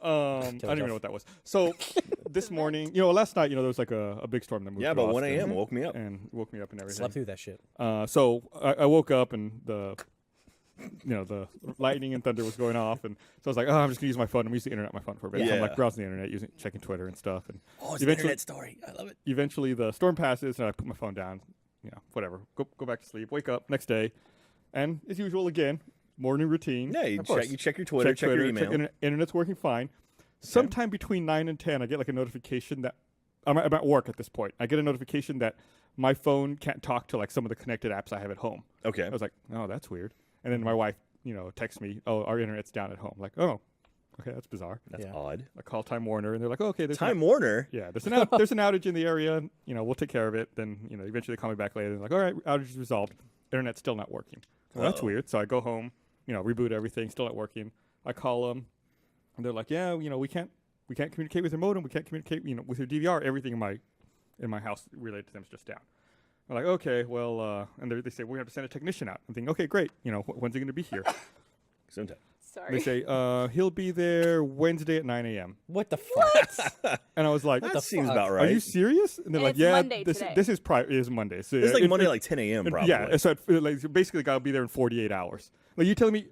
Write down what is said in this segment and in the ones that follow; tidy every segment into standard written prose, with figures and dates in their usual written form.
I don't even know what that was. So this morning, last night, there was like a big storm that moved. Yeah, about 1 a.m. woke me up and everything. Slept through that shit. So I woke up and the lightning and thunder was going off, and so I was like, I'm just gonna use my phone. I'm using the internet on my phone for a bit. Yeah. So I'm like browsing the internet, checking Twitter and stuff. And it's an internet story. I love it. Eventually, the storm passes, and I put my phone down. Whatever. Go back to sleep. Wake up next day, and as usual again, morning routine. Yeah, you check your Twitter, check your email. Internet's working fine. Okay. Sometime between 9 and 10, I get like a notification that I'm at work at this point. I get a notification that my phone can't talk to like some of the connected apps I have at home. Okay. I was like, oh, that's weird. And then my wife, texts me, oh, our internet's down at home. I'm like, oh, okay, that's bizarre. That's odd. I call Time Warner, and they're like, oh, okay, there's Time Warner. Yeah, there's an outage in the area. We'll take care of it. Then eventually they call me back later. They're like, all right, outage is resolved. Internet's still not working. Well, that's weird. So I go home, reboot everything, still not working. I call them, and they're like, yeah, we can't communicate with your modem. We can't communicate, with your DVR. Everything in my house related to them is just down. I'm like, okay, well, and they say, we have to send a technician out. I'm thinking, okay, great. When's he going to be here? Sometime. Sorry. They say, he'll be there Wednesday at 9 a.m. What the fuck? And I was like, that seems about right. Are you serious? And they're like, it's yeah, Monday this today. is Monday. So it's like Monday, like 10 a.m. probably. Yeah, so basically, I'll be there in 48 hours. Like, you're telling me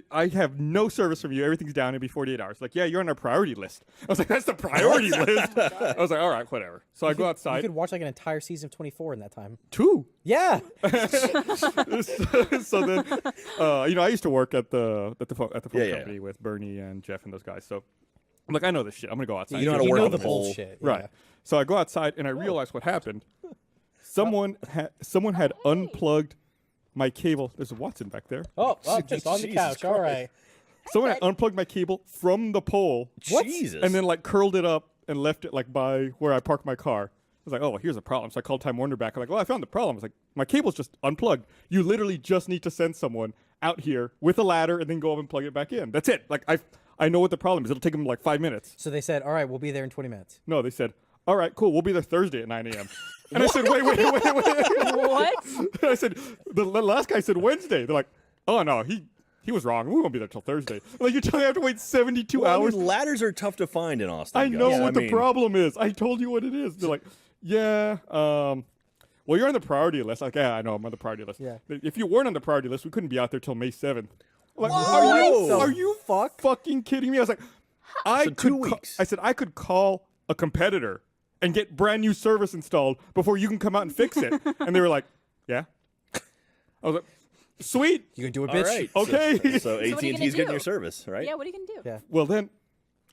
I have no service from you. Everything's down. It'll be 48 hours. Like, yeah, you're on our priority list. I was like, that's the priority list. I was like, all right, whatever. So I go outside. You could watch like an entire season of 24 in that time. 2. Yeah. So then, I used to work at the phone company yeah. with Bernie and Jeff and those guys. So I'm like, I know this shit. I'm gonna go outside. You know how to work on the the pole. bullshit. Right. Yeah. So I go outside and I realize what happened. Someone had unplugged my cable. There's a Watson back there. Oh, just on the Jesus couch. Christ. All right. Someone had unplugged my cable from the pole. What? Jesus. And then curled it up and left it by where I parked my car. I was like, oh, well, here's a problem. So I called Time Warner back. I'm like, well, I found the problem. I was like, my cable's just unplugged. You literally just need to send someone out here with a ladder and then go up and plug it back in. That's it. I know what the problem is. It'll take them 5 minutes. So they said, all right, we'll be there in 20 minutes. No, they said, all right, cool. We'll be there Thursday at 9 a.m. And I said, wait. What? I said, the last guy said Wednesday. They're like, oh, no, he was wrong. We won't be there till Thursday. Like, you're telling me I have to wait 72 hours? I mean, ladders are tough to find in Austin. I know guys. what the problem is. I told you what it is. They're like, yeah, well, you're on the priority list. Like, yeah, I know, I'm on the priority list. Yeah. If you weren't on the priority list, we couldn't be out there till May 7th. Like, Whoa! are you fucking kidding me? I was like, 2 weeks. I said, I could call a competitor and get brand new service installed before you can come out and fix it. And they were like, yeah. I was like, sweet. You can do it, All bitch. right. Okay. So what are you AT&T's gonna getting do? your service, right? Yeah, what are you gonna do? Yeah. Well, then,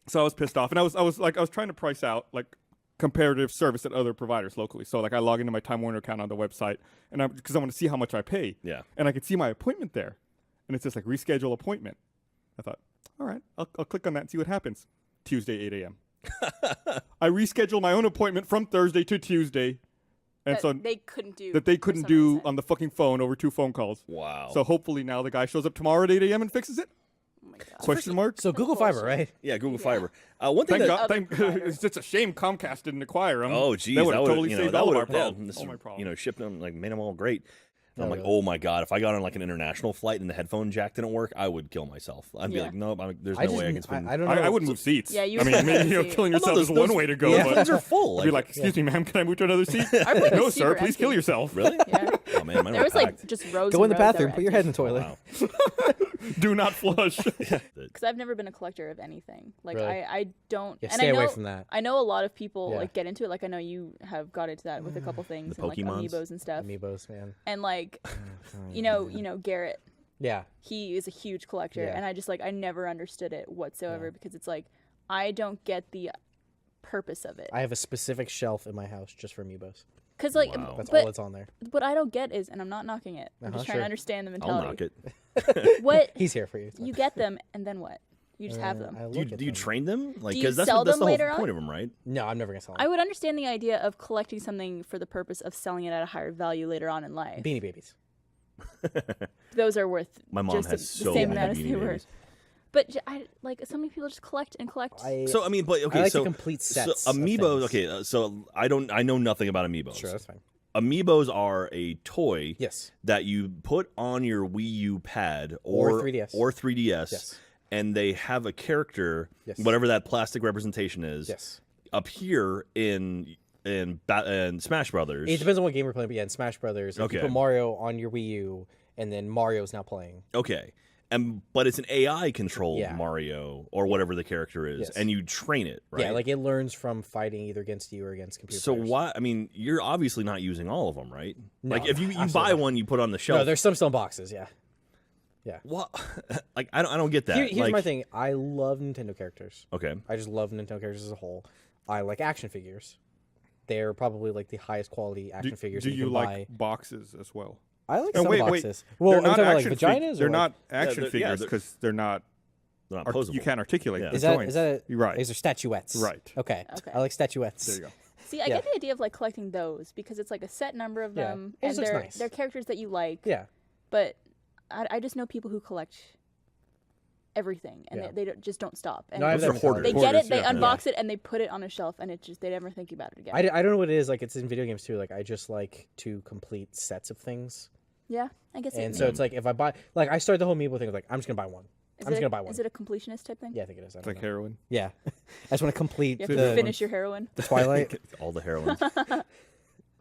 so I was pissed off, and I was trying to price out comparative service at other providers locally. So I log into my Time Warner account on the website, and because I want to see how much I pay. Yeah. And I could see my appointment there, and it says reschedule appointment. I thought, all right, I'll click on that and see what happens. Tuesday, 8 a.m. I rescheduled my own appointment from Thursday to Tuesday, and That so they couldn't do. that they for couldn't some do reason. on the fucking phone over 2 phone calls. Wow. So hopefully now the guy shows up tomorrow at 8 a.m. and fixes it. Oh my God. Question mark. So Google Fiber, right? yeah, Google Fiber. One thing Thank that God. Other provider. It's just a shame Comcast didn't acquire them. Oh, geez, that would have totally saved all of our problems. this, all my problems. shipped them, made them all great. And I'm like, really? oh my God, if I got on an international flight and the headphone jack didn't work, I would kill myself. I'd be Yeah. like, nope, there's no way I can spend. I don't know. I wouldn't move seats. Yeah, you I mean, would maybe move seats. killing yourself those- is one way to go. yeah. But Phones are full. I'd be like, excuse me, ma'am, can I move to another seat? Our plane No, was sir, super please kill empty. yourself. Really? Yeah. Oh man, mine There were was packed. just rows. Go and in the rows that bathroom. were Put your head in empty. the toilet. Wow. Do not flush. Because I've never been a collector of anything. Really? I don't. Yeah, and stay I know, away from that. I know a lot of people Yeah. get into it. Like I know you have got into that with a couple things The and Pokemons? Amiibos and stuff. Amiibos, man. And you know Garrett. Yeah. He is a huge collector, Yeah. and I just I never understood it whatsoever because it's I don't get the purpose of it. I have a specific shelf in my house just for Amiibos. Because Wow. That's but all that's on there. what I don't get is, and I'm not knocking it. I'm just trying sure. to understand the I'll mentality. knock it. What He's here for you. you get them, and then what? You just have them. I Do you, look at do you them. train them? you Because that's sell that's them the later whole on? point of them, right? No, I'm never gonna sell them. I would understand the idea of collecting something for the purpose of selling it at a higher value later on in life. Beanie Babies. Those are worth My mom just has the so same many amount as they Beanie were. Babies. But so many people just collect and collect. So I mean, but okay, I like so the complete so sets of Amiibos. things. Okay, so I know nothing about Amiibos. Sure, that's fine. Amiibos are a toy Yes. that you put on your Wii U pad Or 3DS. or 3DS, Yes. and they have a character, Yes. whatever that plastic representation is, Yes. appear in Smash Brothers. It depends on what game we're playing, but yeah, in Smash Brothers, if you Okay. put Mario on your Wii U, and then Mario's now playing. Okay. But it's an AI controlled Yeah. Mario or whatever the character is, Yes. and you train it, right? Yeah, like it learns from fighting either against you or against computer so players. why? I mean, you're obviously not using all of them, right? No, like if you absolutely buy not. one, you put on the shelf. No, there's some still in boxes, yeah. What? Like I don't get that. Here's like, my thing. I love Nintendo characters. Okay. I just love Nintendo characters as a whole. I like action figures. They're probably like the highest quality action figures Do that you can like buy. boxes as well? I like And some wait, boxes. they're Well, I'm not talking about like action vaginas. They're or not like, action yeah, figures they're- because they're not. They're not posable. You can't articulate Yeah. the Is that joints. You're right? These are statuettes. Right. Okay. Okay. I like statuettes. There you go. See, I Yeah. get the idea of like collecting those because it's like a set number of Yeah. them, It and just looks they're nice. they're characters that you like. Yeah. But I just know people who collect everything, and Yeah. they just don't stop. And No, I have Those that are hoarders. they mentality. get it, they yeah. unbox it, and they put it on a shelf, and they never think about it again. I don't know what it is. Like it's in video games too. Like I just like to complete sets of things. Yeah, I guess. And so it's like if I buy, like I started the whole Amiibo thing. Like I'm just gonna buy one. I'm just gonna buy one. Is it a completionist type thing? Yeah, I think it is. I It's don't like know. heroin. Yeah, I just want to complete You have the to finish your heroin. the Twilight. All the heroines.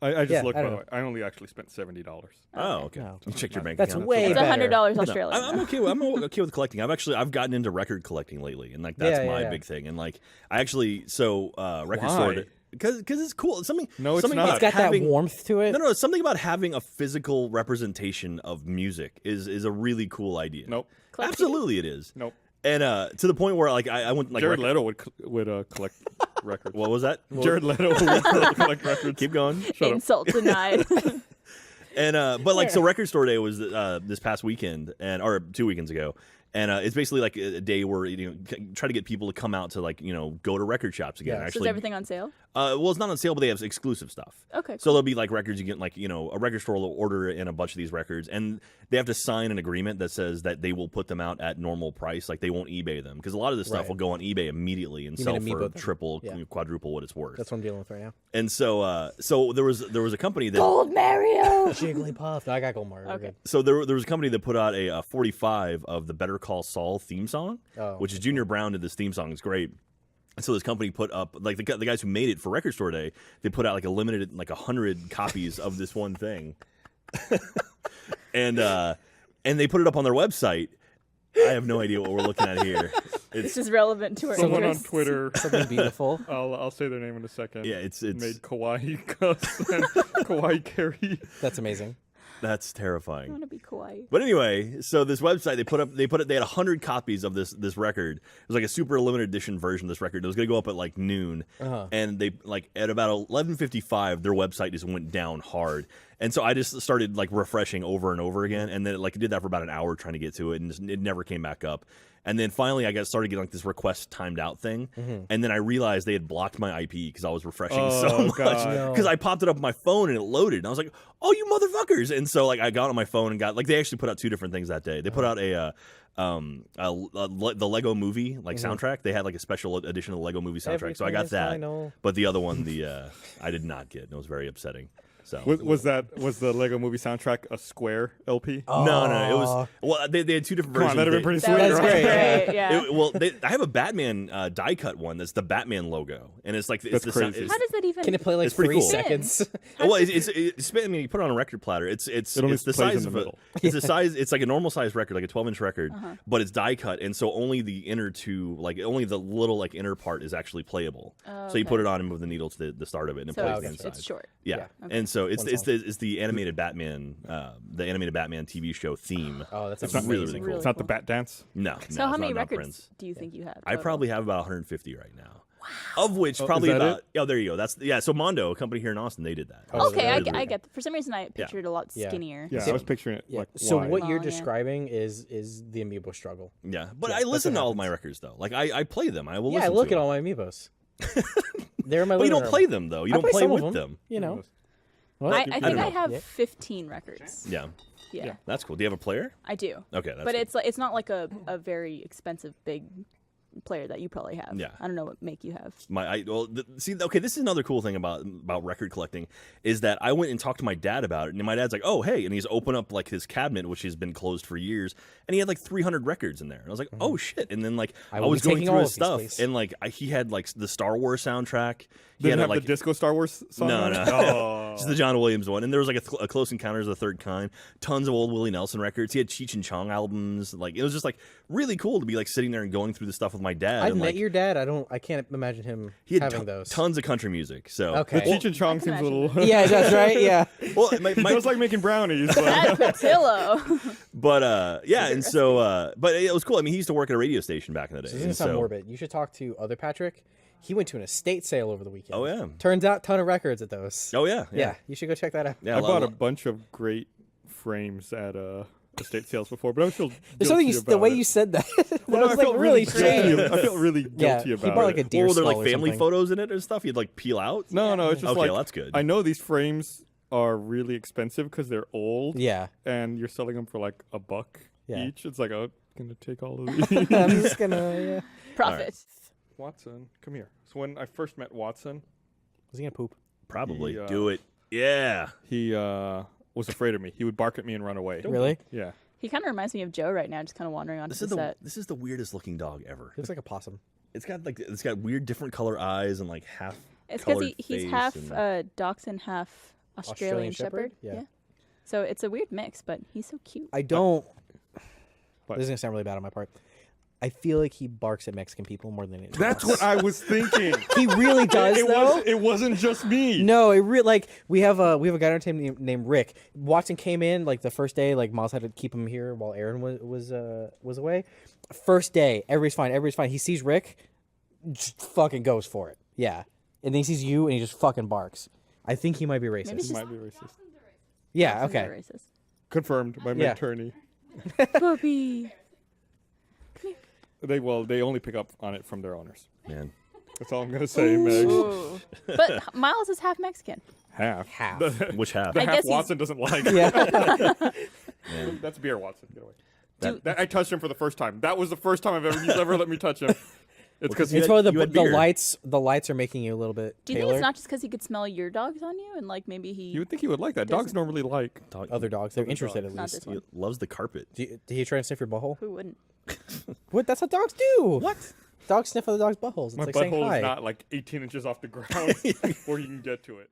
I just Yeah, looked. I By don't the way. I only actually spent $70. Oh, okay. No. You checked your bank That's account. way It's better. $100 No, Australian. I'm okay. I'm okay with collecting. I've gotten into record collecting lately, and like that's Yeah, my yeah. big thing. And like I actually record Why? store because it's cool. Something No, it's something not. about It's got having, that warmth to it. No, something about having a physical representation of music is a really cool idea. Nope. Collecting- Absolutely, it is. Nope. And to the point where like I went like Jared Leto would collect records. what was that? Jared Leto would collect records. Keep going. Insult denied. And but like so record store day was this past weekend or 2 weekends ago. And it's basically like a day where try to get people to come out to like go to record shops again. Yeah. So Actually, is everything on sale? well, it's not on sale, but they have exclusive stuff. Okay. So there'll be like records you get like a record store will order in a bunch of these records, and they have to sign an agreement that says that they will put them out at normal price, like they won't eBay them because a lot of this stuff Right. will go on eBay immediately and You sell mean for Amiibo them? triple, Yeah. quadruple what it's worth. That's what I'm dealing with right now. And so there was a company that Gold Mario. Jigglypuff. No, I got Gold Mario. We're Okay. good. so there was a company that put out a 45 of the Better Call Saul theme song, Oh, which is Junior Brown did this theme song. It's great. And so this company put up like the guys who made it for Record Store Day. They put out like a limited 100 copies of this one thing, and they put it up on their website. I have no idea what we're looking at here. This is relevant to our Someone on interests. Twitter. Something beautiful. I'll say their name in a second. Yeah, it's made Kawaii Gus and Kawaii Kerry. That's amazing. that's I terrifying. want to be kawaii. But anyway, so this website they had 100 copies of this record. It was like a super limited edition version of this record. It was gonna go up at like noon, and they like at about 11:55 their website just went down hard. And so I just started like refreshing over and over again, and then it did that for about an hour trying to get to it, and it never came back up. And then finally, I started getting like this request timed out thing, and then I realized they had blocked my IP because I was refreshing so much. God. Because I popped it up on my phone and it loaded, and I was like, "Oh, you motherfuckers!" And so like I got on my phone and got like they actually put out 2 different things that day. They put out the Lego Movie soundtrack. They had like a special edition of the Lego Movie soundtrack, so I Everything got is that. final. But the other one, I did not get. And it was very upsetting. So Was the Lego Movie soundtrack a square LP? no, it was they had 2 different Come on, versions. that'd have been pretty That sweet. was That's right? great. great. Yeah. Well, I have a Batman die cut one that's the Batman logo, and it's like That's the crazy. It's, How does that even? Can it play like It's pretty 3 cool. seconds? well, it's I mean, you put it on a record platter. It's only the plays size in of the a middle. it's the size. It's like a normal size record, like a 12-inch record, but it's die cut, and so only the inner 2, like only the little like inner part is actually playable. Oh, So you okay. put it on and move the needle to the start of it, and it So plays it's, the inside. it's short. Yeah, Yeah. and so it's One it's song. the animated Batman TV show theme. Oh, that's It's amazing. really really cool. Really It's not the cool. Bat Dance. No, So no, how it's many not records Prince. do you think you have? I total? probably have about 150 right now. Of which probably is that about there you go. That's so Mondo, a company here in Austin, they did that. Oh, Okay, really? I get. For some reason, I pictured a lot Yeah. skinnier. Yeah, See- I was picturing it Yeah. like So wide. what you're Long, yeah. describing is the Amiibo struggle. Yeah, but Yeah, I that's listen what to all of my happens. records though. Like I play them. I will. Yeah, I listen look to at them. all my Amiibos. They're in my But you living don't room. play them though. You I don't play play some of with them. them. You know. I What? think don't I know. have Yeah. 15 records. Yeah, Yeah, that's cool. Do you have a player? I do. Okay, that's But cool. it's not like a very expensive big player that you probably have. Yeah. I don't know what make you have. See, okay, this is another cool thing about record collecting is that I went and talked to my dad about it, and my dad's like, "Oh, hey," and he's opened up like his cabinet, which has been closed for years, and he had like 300 records in there, and I was like, "Oh shit!" And then like I was going through his stuff, and like he had like the Star Wars soundtrack. Did it have like the disco Star Wars song? No, on no. it? Oh. Just the John Williams one. And there was like a Close Encounters of the Third Kind, tons of old Willie Nelson records. He had Cheech and Chong albums. Like it was just like really cool to be like sitting there and going through the stuff with my dad. I've and, met like, your dad. I can't imagine him he had having those. tons of country music. So Okay. The Cheech and Chong seems a little. Yeah, that's right. Yeah. well, It was like making brownies. But That's Pattillo. but yeah, and so but it was cool. I mean, he used to work at a radio station back in the day. This is and gonna sound so- morbid. You should talk to other Patrick. He went to an estate sale over the weekend. Oh yeah. Turns out, ton of records at those. Oh yeah. Yeah, you should go check that out. Yeah, I bought a bunch of great frames at estate sales before, but I feel There's something guilty the way about you it. said that. that Well, was I like felt really guilty. shady. I feel really Yeah, guilty he about bought it. like a deer Well, were there skull like or family something. photos in it and stuff? You'd like peel out? No, it's just Okay, like well, that's good. I know these frames are really expensive because they're old. Yeah. And you're selling them for like $1 Yeah. each. It's like, oh, gonna take all of these. I'm just gonna. Yeah. Profit. Watson, come here. So when I first met Watson, Was he gonna poop? Probably. He, Do it. Yeah. he was afraid of me. He would bark at me and run away. Really? Yeah. He kind of reminds me of Joe right now, just kind of wandering onto This the is the set. this is the weirdest looking dog ever. He looks like a possum. It's got weird different color eyes and like half. It's because colored he's face half and- dachshund, half Australian Australian Shepherd? Shepherd. Yeah. So it's a weird mix, but he's so cute. I don't. What? This is gonna sound really bad on my part. I feel like he barks at Mexican people more than anything. That's else. what I was thinking. He really does, though. It wasn't just me. No, it like we have a guy on our team named Rick. Watson came in like the first day, like Miles had to keep him here while Aaron was away. First day, everybody's fine. He sees Rick, just fucking goes for it. Yeah, and then he sees you and he just fucking barks. I think he might be racist. Maybe He might be racist. Yeah, Dachshunds are okay. racist. Confirmed by my Yeah. attorney. Puppy. They only pick up on it from their owners. Man. That's all I'm gonna say, Meg. Ooh. But Miles is half Mexican. Half. Half. The, Which half? the I half guess he's- Watson doesn't like. Yeah. That's beer, Watson. Get away. That- I touched him for the first time. That was the first time he's ever let me touch him. It's because It's had- probably you had the beer. lights are making you a little bit Do you think paler. it's not just because he could smell your dogs on you, and like maybe he? you would think he would like that. Dogs normally like. Other dogs, they're interested at Not least. this He one. loves the carpet. Did he try to sniff your butthole? Who wouldn't? What? That's what dogs do. What? Dogs sniff other dogs' buttholes. It's My like saying butthole hi. is not like 18 inches off the ground where you can get to it.